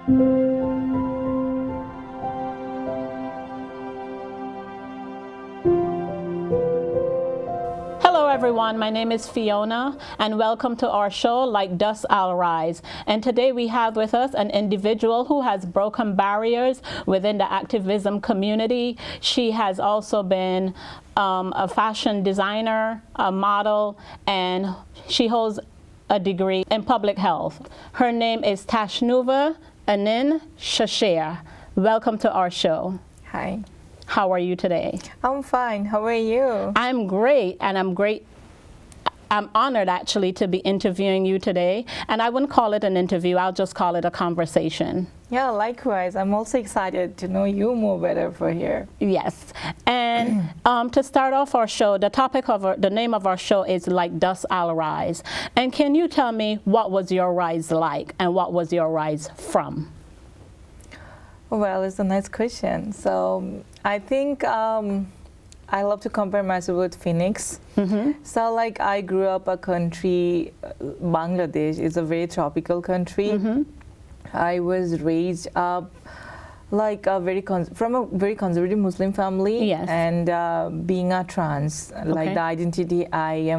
Hello everyone, my name is Fiona and welcome to our show Like Dust I'll Rise. And today we have with us an individual who has broken barriers within the activism community. She has also been a fashion designer, a model, and she holds a degree in public health. Her name is Tashnuva Anan. Welcome to our show. Hi. How are you today? I'm fine. How are you? I'm great, and I'm honored actually to be interviewing you today. And I wouldn't call it an interview, I'll just call it a conversation. Yeah, likewise. I'm also excited to know you more better for here. Yes. And to start off our show, the name of our show is Like Dust I'll Rise. And can you tell me what was your rise like and what was your rise from? Well, it's a nice question. So I think I love to compare myself with Phoenix. So like I grew up a country, Bangladesh is a very tropical country. I was raised up like from a very conservative Muslim family. Yes. And being a trans, like the identity I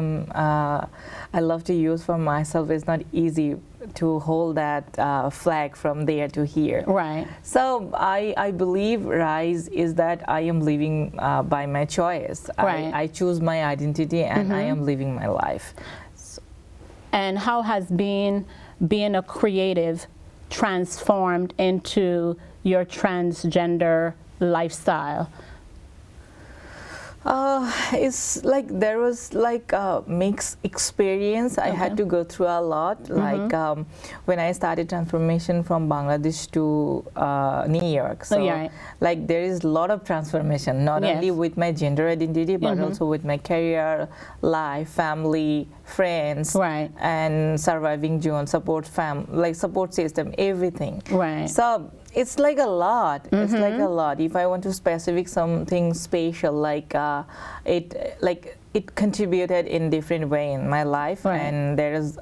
love to use for myself is not easy to hold that flag from there to here. Right. So I believe rise is that I am living by my choice. Right. I choose my identity and I am living my life. So. And how has being a creative transformed into your transgender lifestyle? It's like there was like a mixed experience. I had to go through a lot. Like when I started transformation from Bangladesh to New York. So like there is a lot of transformation, not only with my gender identity, but also with my career, life, family, friends, and surviving zone, support system, everything. Right. So it's like a lot. It's like a lot. If I want to specific something special, like it contributed in different way in my life, and there is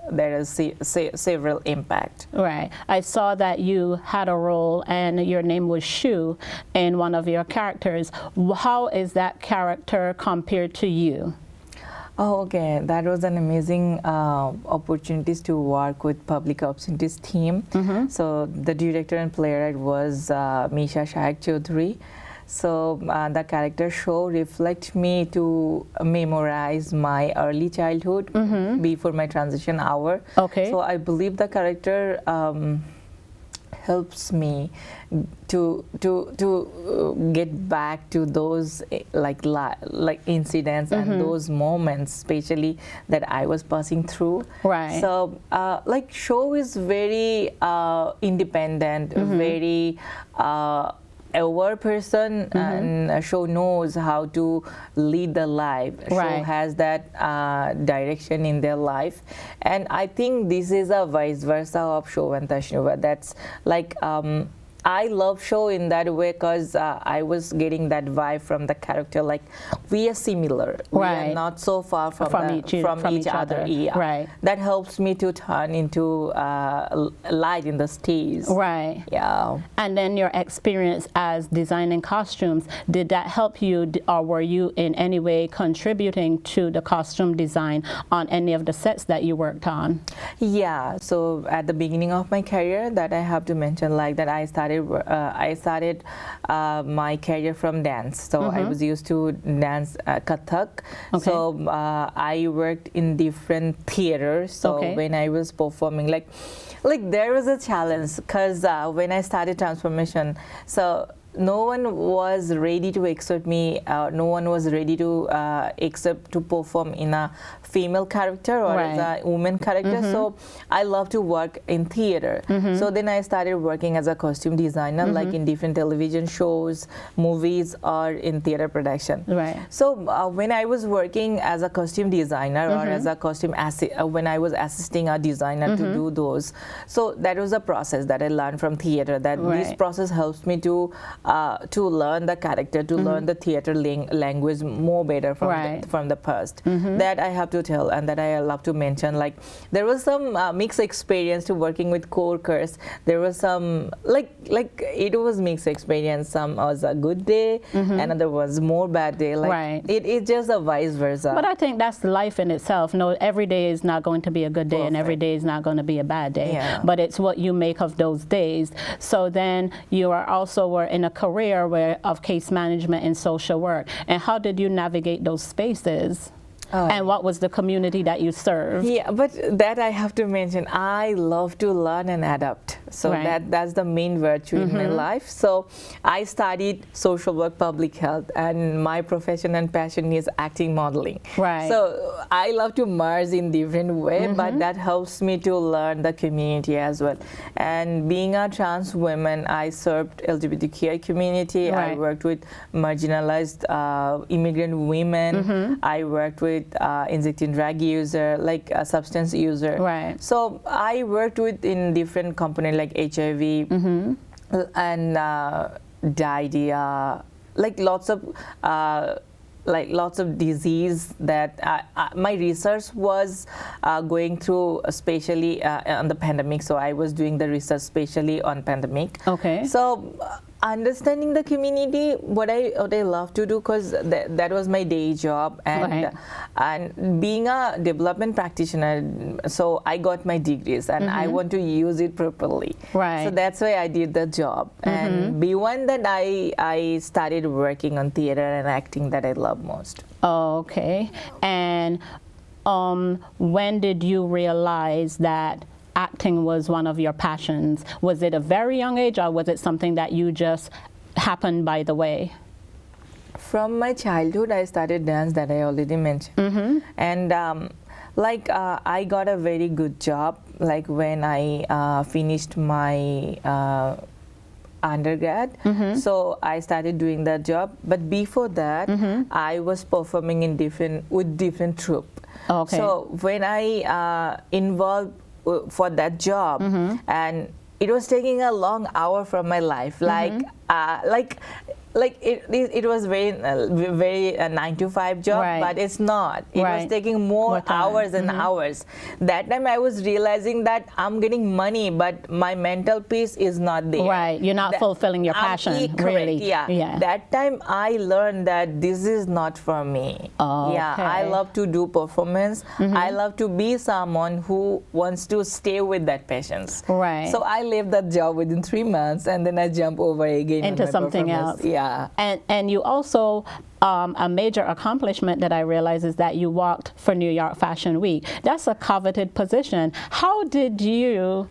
several impact. Right. I saw that you had a role, and your name was Shu in one of your characters. How is that character compared to you? Oh, okay. That was an amazing opportunities to work with public opportunities team. So the director and playwright was Misha Shahak Chaudhary. So the character show reflect me to memorize my early childhood before my transition hour. Okay. So I believe the character helps me to get back to those like incidents and those moments, especially that I was passing through. Right. So like show is very independent, very aware person, and show knows how to lead the life. Show has that direction in their life, and I think this is a vice versa of show and Tashnuva. That's like I love show in that way because I was getting that vibe from the character. Like we are similar, we are not so far from each other. Yeah. Right. That helps me to turn into light in the stage. Right. Yeah. And then your experience as designing costumes, did that help you, or were you in any way contributing to the costume design on any of the sets that you worked on? Yeah. So at the beginning of my career, that I have to mention, like that I started my career from dance. So I was used to dance Kathak. So I worked in different theaters. So when I was performing, like there was a challenge because when I started transformation, so no one was ready to accept me. No one was ready to accept to perform in a female character or as a woman character. So I love to work in theater. So then I started working as a costume designer, like in different television shows, movies, or in theater production. Right. So when I was working as a costume designer or as a costume when I was assisting a designer to do those, so that was a process that I learned from theater. That this process helps me to learn the character, to learn the theater language more better from the past. That I have to tell and that I love to mention, like there was some mixed experience to working with coworkers. There was some like it was mixed experience. Some was a good day, another was more bad day. Like it's just a vice versa. But I think that's life in itself. No, every day is not going to be a good day, and every day is not going to be a bad day. Yeah. But it's what you make of those days. So then you are also were in a career of case management and social work. And how did you navigate those spaces? And what was the community that you served? Yeah, but that I have to mention, I love to learn and adapt. So that's the main virtue in my life. So I studied social work, public health, and my profession and passion is acting, modeling. Right. So I love to merge in different way, but that helps me to learn the community as well. And being a trans woman, I served LGBTQI community. I worked with marginalized immigrant women. I worked with injecting drug user, like a substance user. Right. So I worked with in different companies like HIV and diarrhea, like lots of disease that my research was going through, especially on the pandemic. So I was doing the research especially on pandemic. Okay. So understanding the community, what I love to do, because that was my day job, and being a development practitioner, so I got my degrees and I want to use it properly. Right. So that's why I did the job. And beyond that, I started working on theater and acting that I love most. Okay. And when did you realize that acting was one of your passions? Was it a very young age, or was it something that you just happened by the way? From my childhood, I started dance that I already mentioned. And I got a very good job, like when I finished my undergrad. So I started doing that job. But before that, I was performing in different troupe. Okay. So when I involved for that job, and it was taking a long hour from my life, it was very 9-to-5 job, but it's not. It was taking more hours and hours. That time I was realizing that I'm getting money, but my mental peace is not there. Right, you're not fulfilling your passion, really. Yeah. That time I learned that this is not for me. Yeah, I love to do performance. I love to be someone who wants to stay with that passions. Right. So I left that job within 3 months, and then I jump over again into something else. Yeah. And you also, a major accomplishment that I realize is that you walked for New York Fashion Week. That's a coveted position. How did you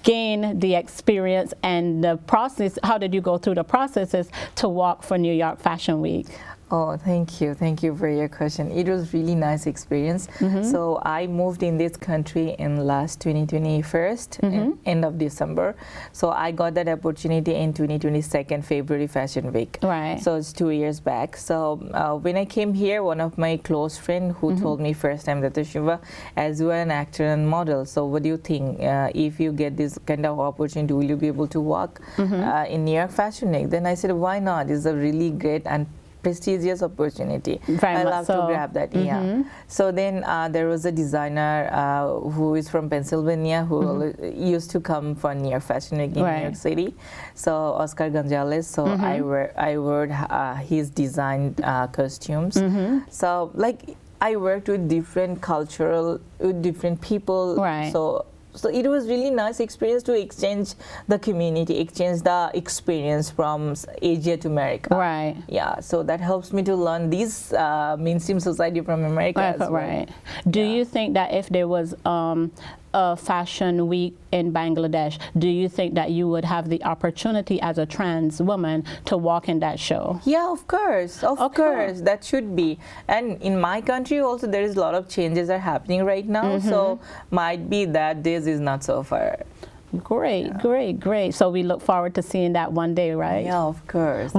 gain the experience and the process? How did you go through the processes to walk for New York Fashion Week? Oh, thank you. Thank you for your question. It was really nice experience. So I moved in this country in last 2021, end of December. So I got that opportunity in 2022 February Fashion Week. Right. So it's 2 years back. So when I came here, one of my close friends who told me first time that Tashnuva, as you are an actor and model, so what do you think? If you get this kind of opportunity, will you be able to walk in New York Fashion Week? Then I said, why not? It's a really great and prestigious opportunity. I love to grab that. Yeah. So then there was a designer who is from Pennsylvania who used to come for New York Fashion Week in New York City. So Oscar Gonzalez. So I wore his designed costumes. So like I worked with different different people. So it was really nice experience to exchange the community, exchange the experience from Asia to America. Right. Yeah, so that helps me to learn this mainstream society from America as well. Right. Do you think that if there was a fashion week in Bangladesh, do you think that you would have the opportunity as a trans woman to walk in that show? Yeah, of course. Of course, that should be. And in my country also, there is a lot of changes are happening right now. So might be that this is not so far. Great, great. So we look forward to seeing that one day, right? Yeah, of course.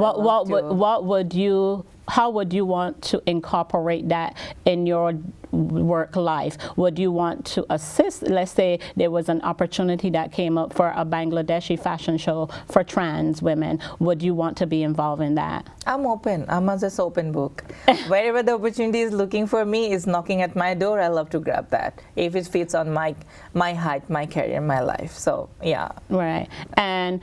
How would you want to incorporate that in your work life? Would you want to assist? Let's say there was an opportunity that came up for a Bangladeshi fashion show for trans women. Would you want to be involved in that? I'm open. I'm just open book. Wherever the opportunity is looking for me, is knocking at my door, I love to grab that if it fits on my height, my career, my life. So yeah. Right. And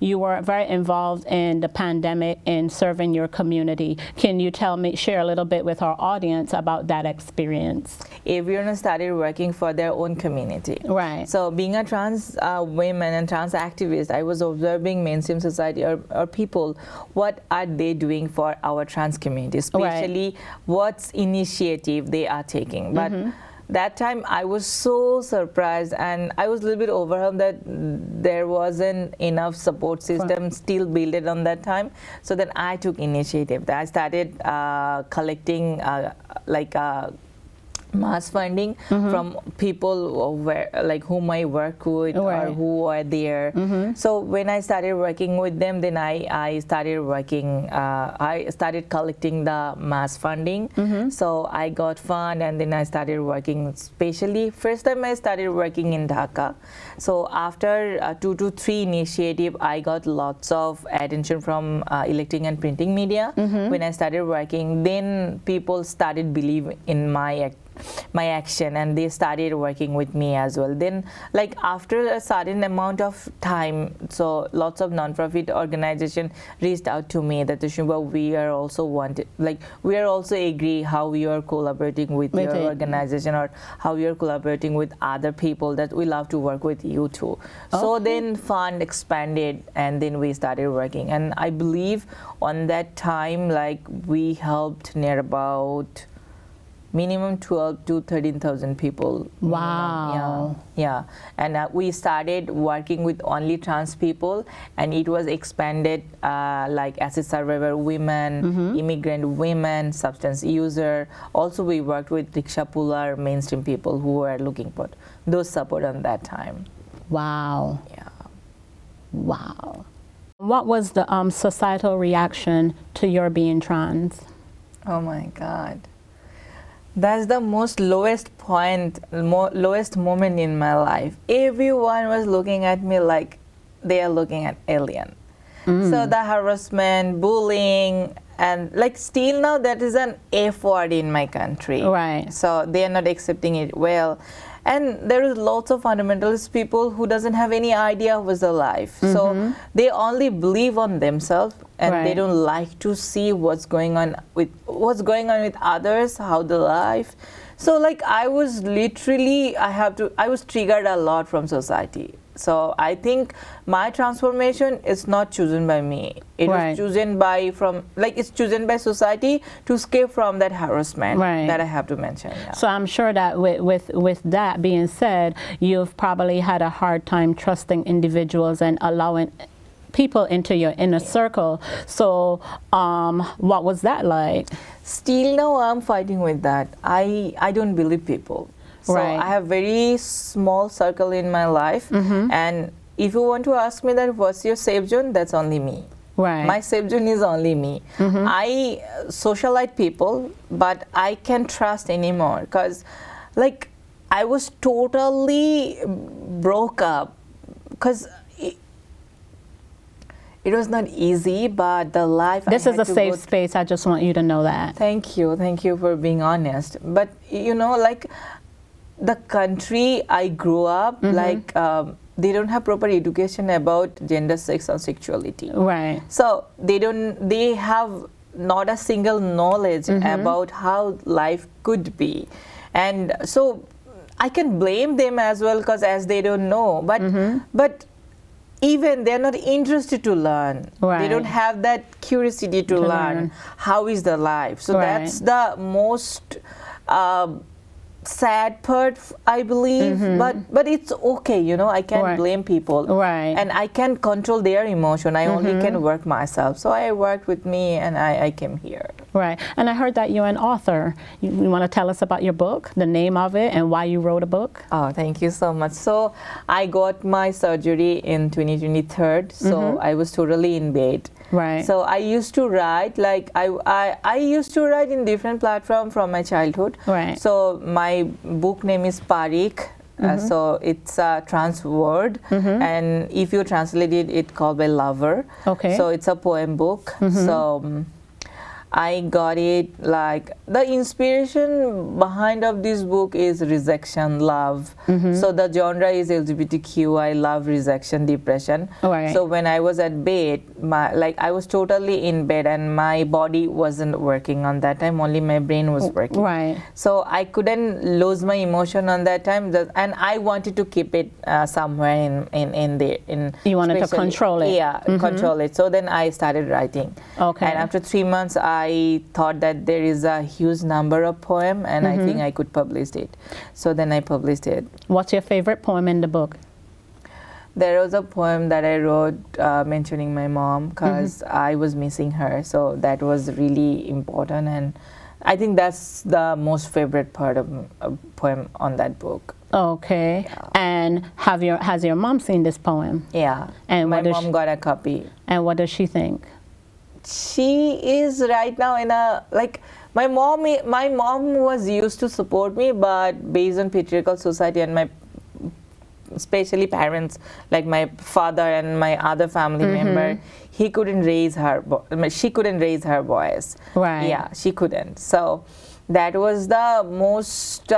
you were very involved in the pandemic in serving your community. Can you share a little bit with our audience about that experience? Everyone started working for their own community. Right. So being a trans woman and trans activist, I was observing mainstream society or people, what are they doing for our trans community, especially what's initiative they are taking. But that time I was so surprised and I was a little bit overwhelmed that there wasn't enough support system still built on that time. So then I took initiative. I started collecting mass funding from people whom I work with or who are there. So when I started working with them, then I started working, I started collecting the mass funding. So I got fund and then I started working, especially first time I started working in Dhaka. So after 2 to 3 initiative, I got lots of attention from electronic and printing media. When I started working, then people started believing in my action and they started working with me as well. Then like after a certain amount of time, so lots of non-profit organization reached out to me that Tashnuva, we are also we are also agree how we are collaborating with your organization or how we are collaborating with other people, that we love to work with you too. So then fund expanded and then we started working, and I believe on that time like we helped near about minimum 12 to 13,000 people. Wow. Yeah. And we started working with only trans people, and it was expanded like acid survivor women, immigrant women, substance user. Also we worked with rickshaw puller, mainstream people who were looking for those support on that time. Wow. Yeah. Wow. What was the societal reaction to your being trans? Oh my God. That's the most lowest point, lowest moment in my life. Everyone was looking at me like they are looking at alien. So the harassment, bullying, and like still now that is an F word in my country. Right. So they are not accepting it well. And there is lots of fundamentalist people who doesn't have any idea what's the life. So they only believe on themselves, and they don't like to see what's going on with others, how the life. So like I was literally, I was triggered a lot from society. So I think my transformation is not chosen by me. It was chosen by it's chosen by society to escape from that harassment that I have to mention. Yeah. So I'm sure that with that being said, you've probably had a hard time trusting individuals and allowing people into your inner circle. So what was that like? Still now I'm fighting with that. I don't believe people. So I have very small circle in my life, and if you want to ask me that what's your safe zone, that's only me. My safe zone is only me. I socialite people, but I can't trust anymore because like I was totally broke up because it was not easy, but the life. This is a safe space. I just want you to know that. Thank you for being honest. But you know, like the country I grew up, like they don't have proper education about gender, sex, and sexuality. So they have not a single knowledge about how life could be, and so I can blame them as well because as they don't know, but even they're not interested to learn. They don't have that curiosity to learn how is the life. So that's the most sad part, I believe, but it's okay, you know, I can't blame people, and I can't control their emotion. I only can work myself. So I worked with me and I came here. Right. And I heard that you're an author. You want to tell us about your book, the name of it, and why you wrote a book? Oh, thank you so much. So I got my surgery in 2023, so I was totally in bed. Right. So I used to write, like I used to write in different platforms from my childhood. Right. So my book name is Parik. So it's a trans word, and if you translate it, it's called by lover. Okay. So it's a poem book. So I got it, like the inspiration behind of this book is rejection, love. So the genre is LGBTQ. I love rejection, depression. Right. So when I was at bed, I was totally in bed and my body wasn't working on that time. Only my brain was working. Right. So I couldn't lose my emotion on that time, and I wanted to keep it somewhere in there. You wanted to control it. Yeah, control it. So then I started writing. Okay. And after 3 months, I thought that there is a huge number of poem, and I think I could publish it. So then I published it. What's your favorite poem in the book? There was a poem that I wrote mentioning my mom, because I was missing her. So that was really important, and I think that's the most favorite part of a poem on that book. Okay. Yeah. And has your mom seen this poem? Yeah. And my mom got a copy. And what does she think? She is right now in a, like, my mom was used to support me, but based on patriarchal society and my especially parents, like my father and my other family member, she couldn't raise her voice. Right. Yeah, she couldn't. So that was the most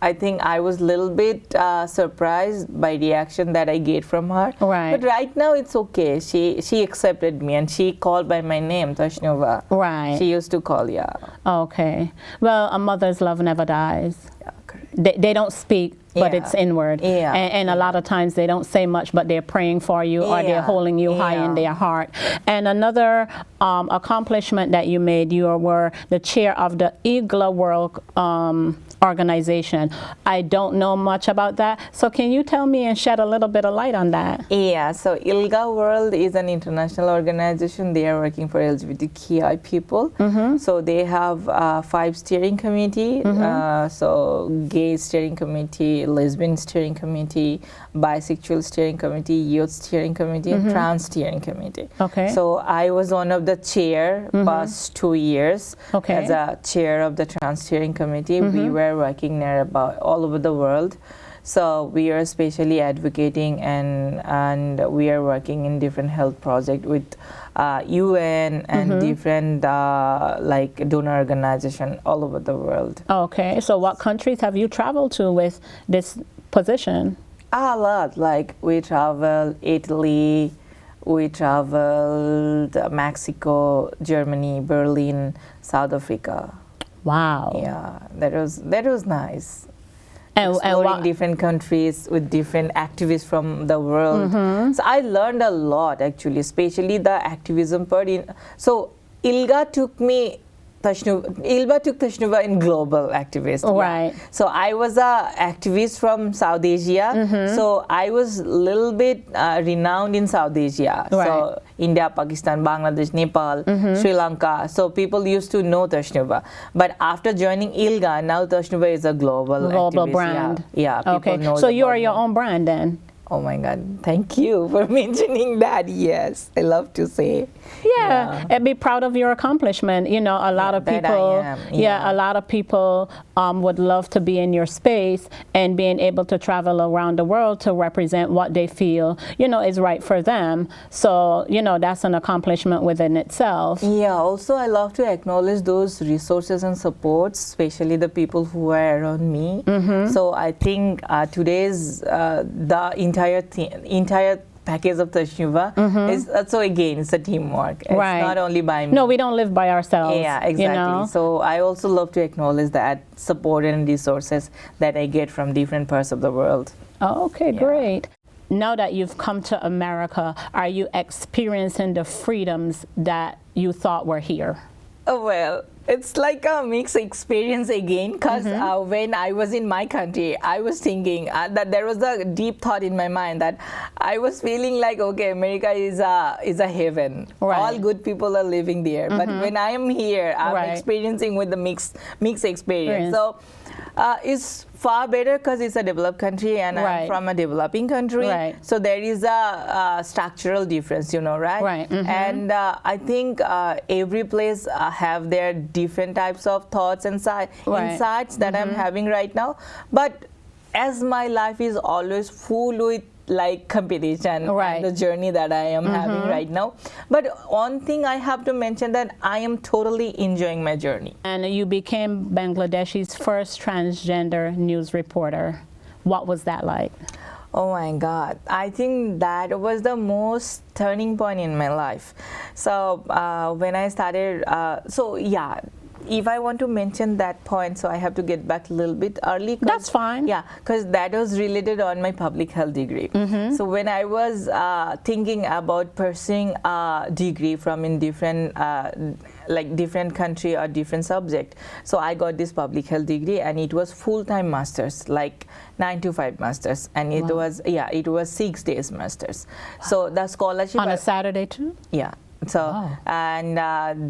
I think I was a little bit surprised by reaction that I get from her. Right. But right now it's okay. She accepted me, and she called by my name, Tashnuva. Right. She used to call, yeah. Okay. Well, a mother's love never dies. Yeah, correct. They don't speak, but it's inward. Yeah. And a lot of times they don't say much, but they're praying for you, or they're holding you high in their heart. And another accomplishment that you made, you were the chair of the IGLA World organization. I don't know much about that. So can you tell me and shed a little bit of light on that? Yeah, so ILGA World is an international organization. They are working for LGBTQI people. So they have 5 steering committee. So gay steering committee, lesbian steering committee, bisexual steering committee, youth steering committee, and trans steering committee. Okay. So I was one of the chair past 2 years as a chair of the trans steering committee. We were working there about all over the world. So we are especially advocating and we are working in different health projects with UN and different like donor organization all over the world. Okay, so what countries have you traveled to with this position? A lot. Like we traveled Italy, we traveled Mexico, Germany, Berlin, South Africa. Wow. Yeah, that was nice. And exploring different countries with different activists from the world. So I learned a lot, actually, especially the activism part. So ILGA took me, ILGA took Tashnuva in global activist. Right. Yeah. So I was a activist from South Asia. So I was a little bit renowned in South Asia. Right. So India, Pakistan, Bangladesh, Nepal, Sri Lanka. So people used to know Tashnuva. But after joining ILGA, now Tashnuva is a global activist. brand. Yeah, people know. So you are your own brand then? Oh my God, thank you for mentioning that. Yes, I love to say. Yeah, and be proud of your accomplishment. You know, a lot of people, a lot of people would love to be in your space and being able to travel around the world to represent what they feel, you know, is right for them. So, you know, that's an accomplishment within itself. Yeah, also I love to acknowledge those resources and supports, especially the people who are around me. So I think today's, the entire package of Tashnuva is so again it's a teamwork. It's not only by me. No, we don't live by ourselves. Yeah, exactly. You know? So I also love to acknowledge that support and resources that I get from different parts of the world. Oh, okay, great. Now that you've come to America, are you experiencing the freedoms that you thought were here? Oh, well, It's like a mixed experience again, because when I was in my country, I was thinking that there was a deep thought in my mind that I was feeling like, okay, America is a heaven. Right. All good people are living there. But when I am here, I'm experiencing with the mixed experience. So it's far better because it's a developed country and I'm from a developing country. So there is a structural difference, you know, right? And I think every place have their different types of thoughts and insights that I'm having right now. But as my life is always full with like competition and the journey that I am having right now. But one thing I have to mention that I am totally enjoying my journey. And you became Bangladeshi's first transgender news reporter. What was that like? Oh my God, I think that was the most turning point in my life. So when I started, if I want to mention that point, so I have to get back a little bit early. That's fine. Yeah, because that was related on my public health degree. So when I was thinking about pursuing a degree from in different different country or different subject, so I got this public health degree, and it was full-time masters, like 9 to 5 masters, and it was it was 6 days masters. So the scholarship on a Saturday too. Yeah. So and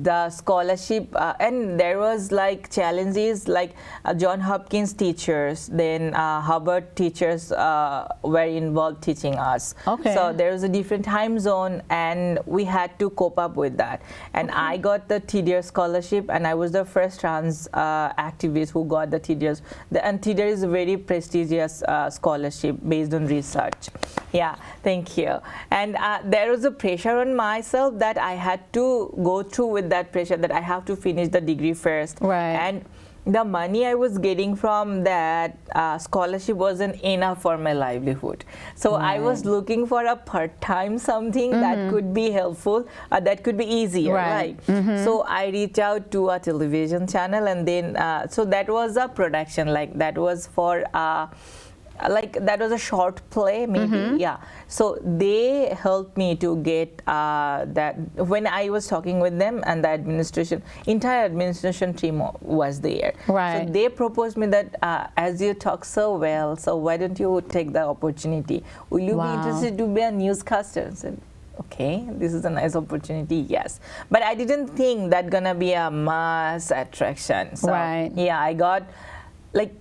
the scholarship and there was like challenges like John Hopkins teachers, then Harvard teachers were involved teaching us. So there was a different time zone and we had to cope up with that. And I got the TDR scholarship, and I was the first trans activist who got the TDR. And TDR is a very prestigious scholarship based on research. Yeah, thank you. And there was a pressure on myself that I had to go through with that pressure that I have to finish the degree first. And the money I was getting from that scholarship wasn't enough for my livelihood. So I was looking for a part-time something that could be helpful, that could be easier, right? So I reached out to a television channel, and then so that was a production, like that was for that was a short play, maybe. Yeah, so they helped me to get that. When I was talking with them, and the entire administration team was there. So they proposed me that as you talk so well, so why don't you take the opportunity? Will you be interested to be a newscaster? I said, okay, this is a nice opportunity, yes. But I didn't think that gonna be a mass attraction. So yeah, I got like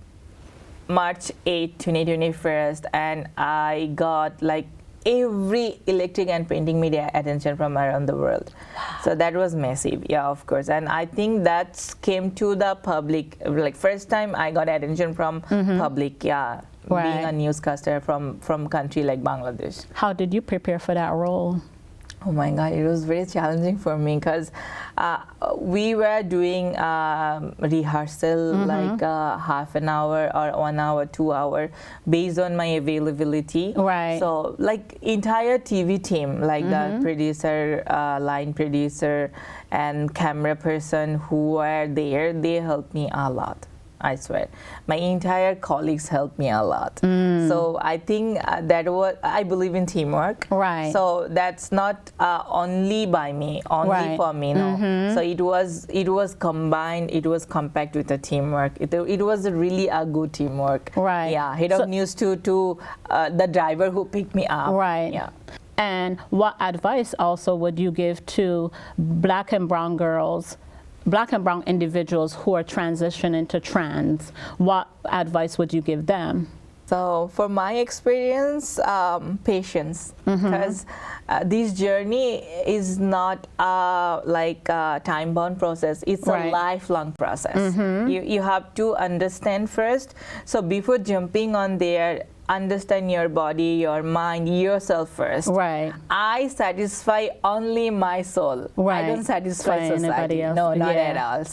March 8, 2021, and I got like every electric and printing media attention from around the world. So that was massive, yeah, of course. And I think that came to the public, like first time I got attention from public, yeah, being a newscaster from country like Bangladesh. How did you prepare for that role? Oh my God, it was very challenging for me because we were doing rehearsal like half an hour or 1 hour, 2 hour based on my availability. So like entire TV team, like the producer, line producer, and camera person who were there, they helped me a lot. I swear, my entire colleagues helped me a lot. So I think that was, I believe in teamwork. So that's not only by me, only for me. No. So it was combined. It was compact with the teamwork. It was really a good teamwork. Yeah, head of news to the driver who picked me up. Yeah. And what advice also would you give to Black and brown girls, Black and brown individuals who are transitioning to trans? What advice would you give them? So for my experience, patience, because this journey is not like a time-bound process. It's a lifelong process. You have to understand first. So before jumping on there, understand your body, your mind, yourself first. I satisfy only my soul. I don't satisfy society. Else. No, not at all.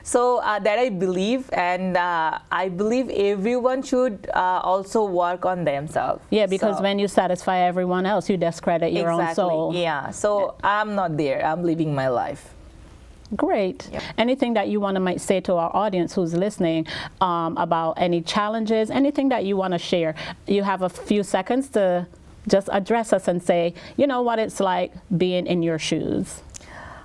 So that I believe, and I believe everyone should also work on themselves. Yeah, because when you satisfy everyone else, you discredit your own soul. Yeah, so I'm not there. I'm living my life. Great. Anything that you want to might say to our audience who's listening about any challenges, anything that you want to share? You have a few seconds to just address us and say, you know, what it's like being in your shoes.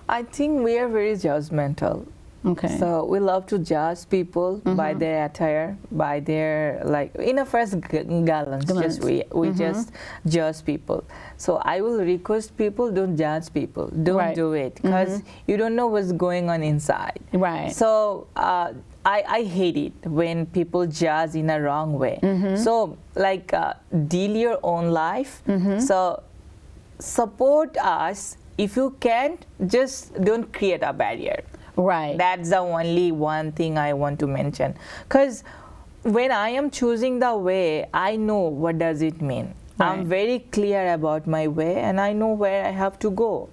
I think we are very judgmental. Okay. So we love to judge people by their attire, by their, like, in a first glance, just we just judge people. So I will request people, don't judge people. Don't do it, because you don't know what's going on inside. Right. So I hate it when people judge in a wrong way. So, like, deal your own life. So support us. If you can't, just don't create a barrier. Right. That's the only one thing I want to mention. Because when I am choosing the way, I know what does it mean. Right. I'm very clear about my way, and I know where I have to go.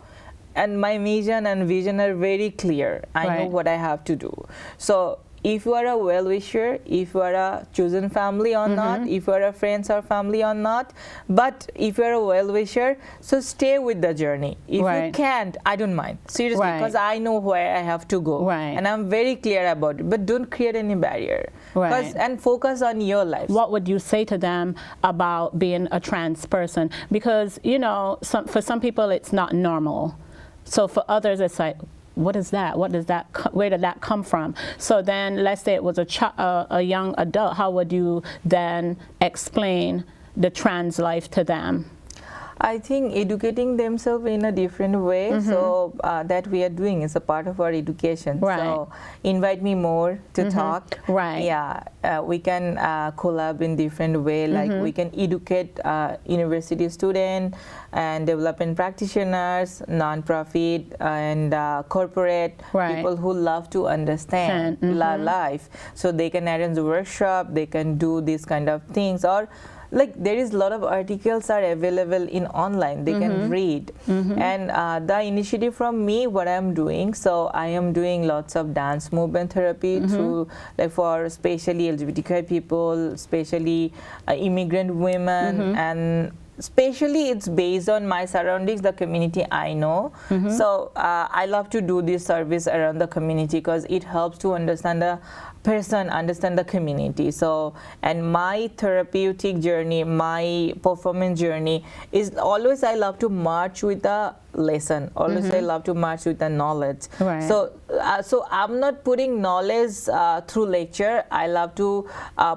And my mission and vision are very clear. I know what I have to do. So if you are a well-wisher, if you are a chosen family or not, if you are a friends or family or not, but if you are a well-wisher, so stay with the journey. If you can't, I don't mind. Seriously, because I know where I have to go. And I'm very clear about it. But don't create any barrier. And focus on your life. What would you say to them about being a trans person? Because, you know, for some people it's not normal. So for others it's like, what is that? What does that? Where did that come from? So then, let's say it was a young adult. How would you then explain the trans life to them? I think educating themselves in a different way, so that we are doing is a part of our education. So invite me more to talk. Yeah, we can collab in different way. Like we can educate university students and development practitioners, non-profit and corporate people who love to understand life. So they can arrange a workshop. They can do these kind of things, or like there is a lot of articles are available in online. They can read. And the initiative from me, what I'm doing, so I am doing lots of dance movement therapy through, like, for especially LGBTQI people, especially immigrant women, and especially it's based on my surroundings, the community I know. So I love to do this service around the community because it helps to understand the person, understand the community. So, and my therapeutic journey, my performance journey is always, I love to march with a lesson. Always I love to march with the knowledge. So so I'm not putting knowledge through lecture. I love to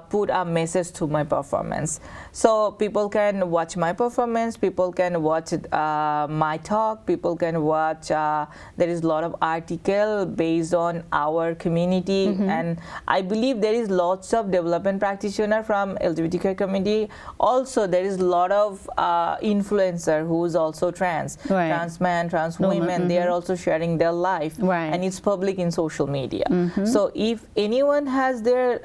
put a message through my performance. So people can watch my performance, people can watch my talk, people can watch, there is a lot of article based on our community. And I believe there is lots of development practitioner from LGBTQ community. Also there is a lot of influencer who is also trans men, trans women, they are also sharing their life, and it's public in social media. So if anyone has their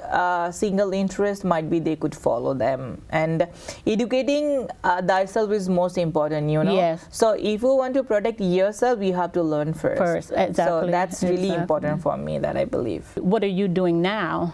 single interest, might be they could follow them. And educating thyself is most important, you know. So if you want to protect yourself, you have to learn first. So that's really important for me, that I believe. What are you doing now?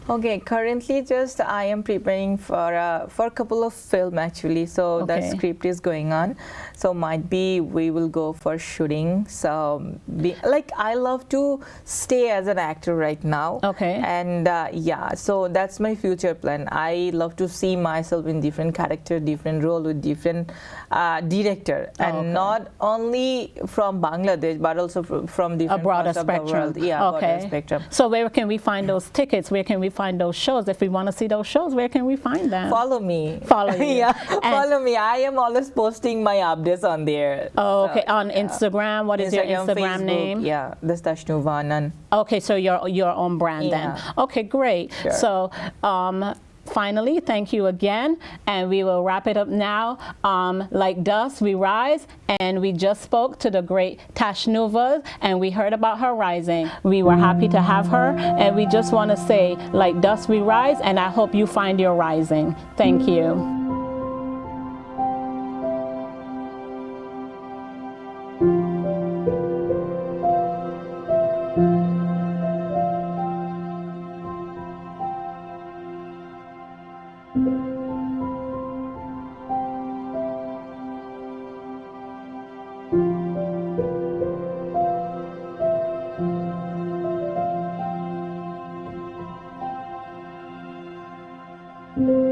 Okay, currently just I am preparing for a couple of film actually. So the script is going on. So might be we will go for shooting. So like I love to stay as an actor right now. And yeah, so that's my future plan. I love to see myself in different character, different role with different director, and not only from Bangladesh but also from different parts of the world. Yeah, broader spectrum. So where can we find those tickets? Where can we find those shows? If we want to see those shows, where can we find them? Follow me. Follow you. Follow me. I am always posting my updates on there. Oh, okay. On Instagram, what is your Instagram Facebook, name? Yeah, this Tashnuva Anan. Okay, so your own brand then. Okay, great. So finally, thank you again, and we will wrap it up now. Like dust, we rise, and we just spoke to the great Tashnuva, and we heard about her rising. We were happy to have her, and we just want to say, like dust, we rise, and I hope you find your rising. Thank you. Thank you.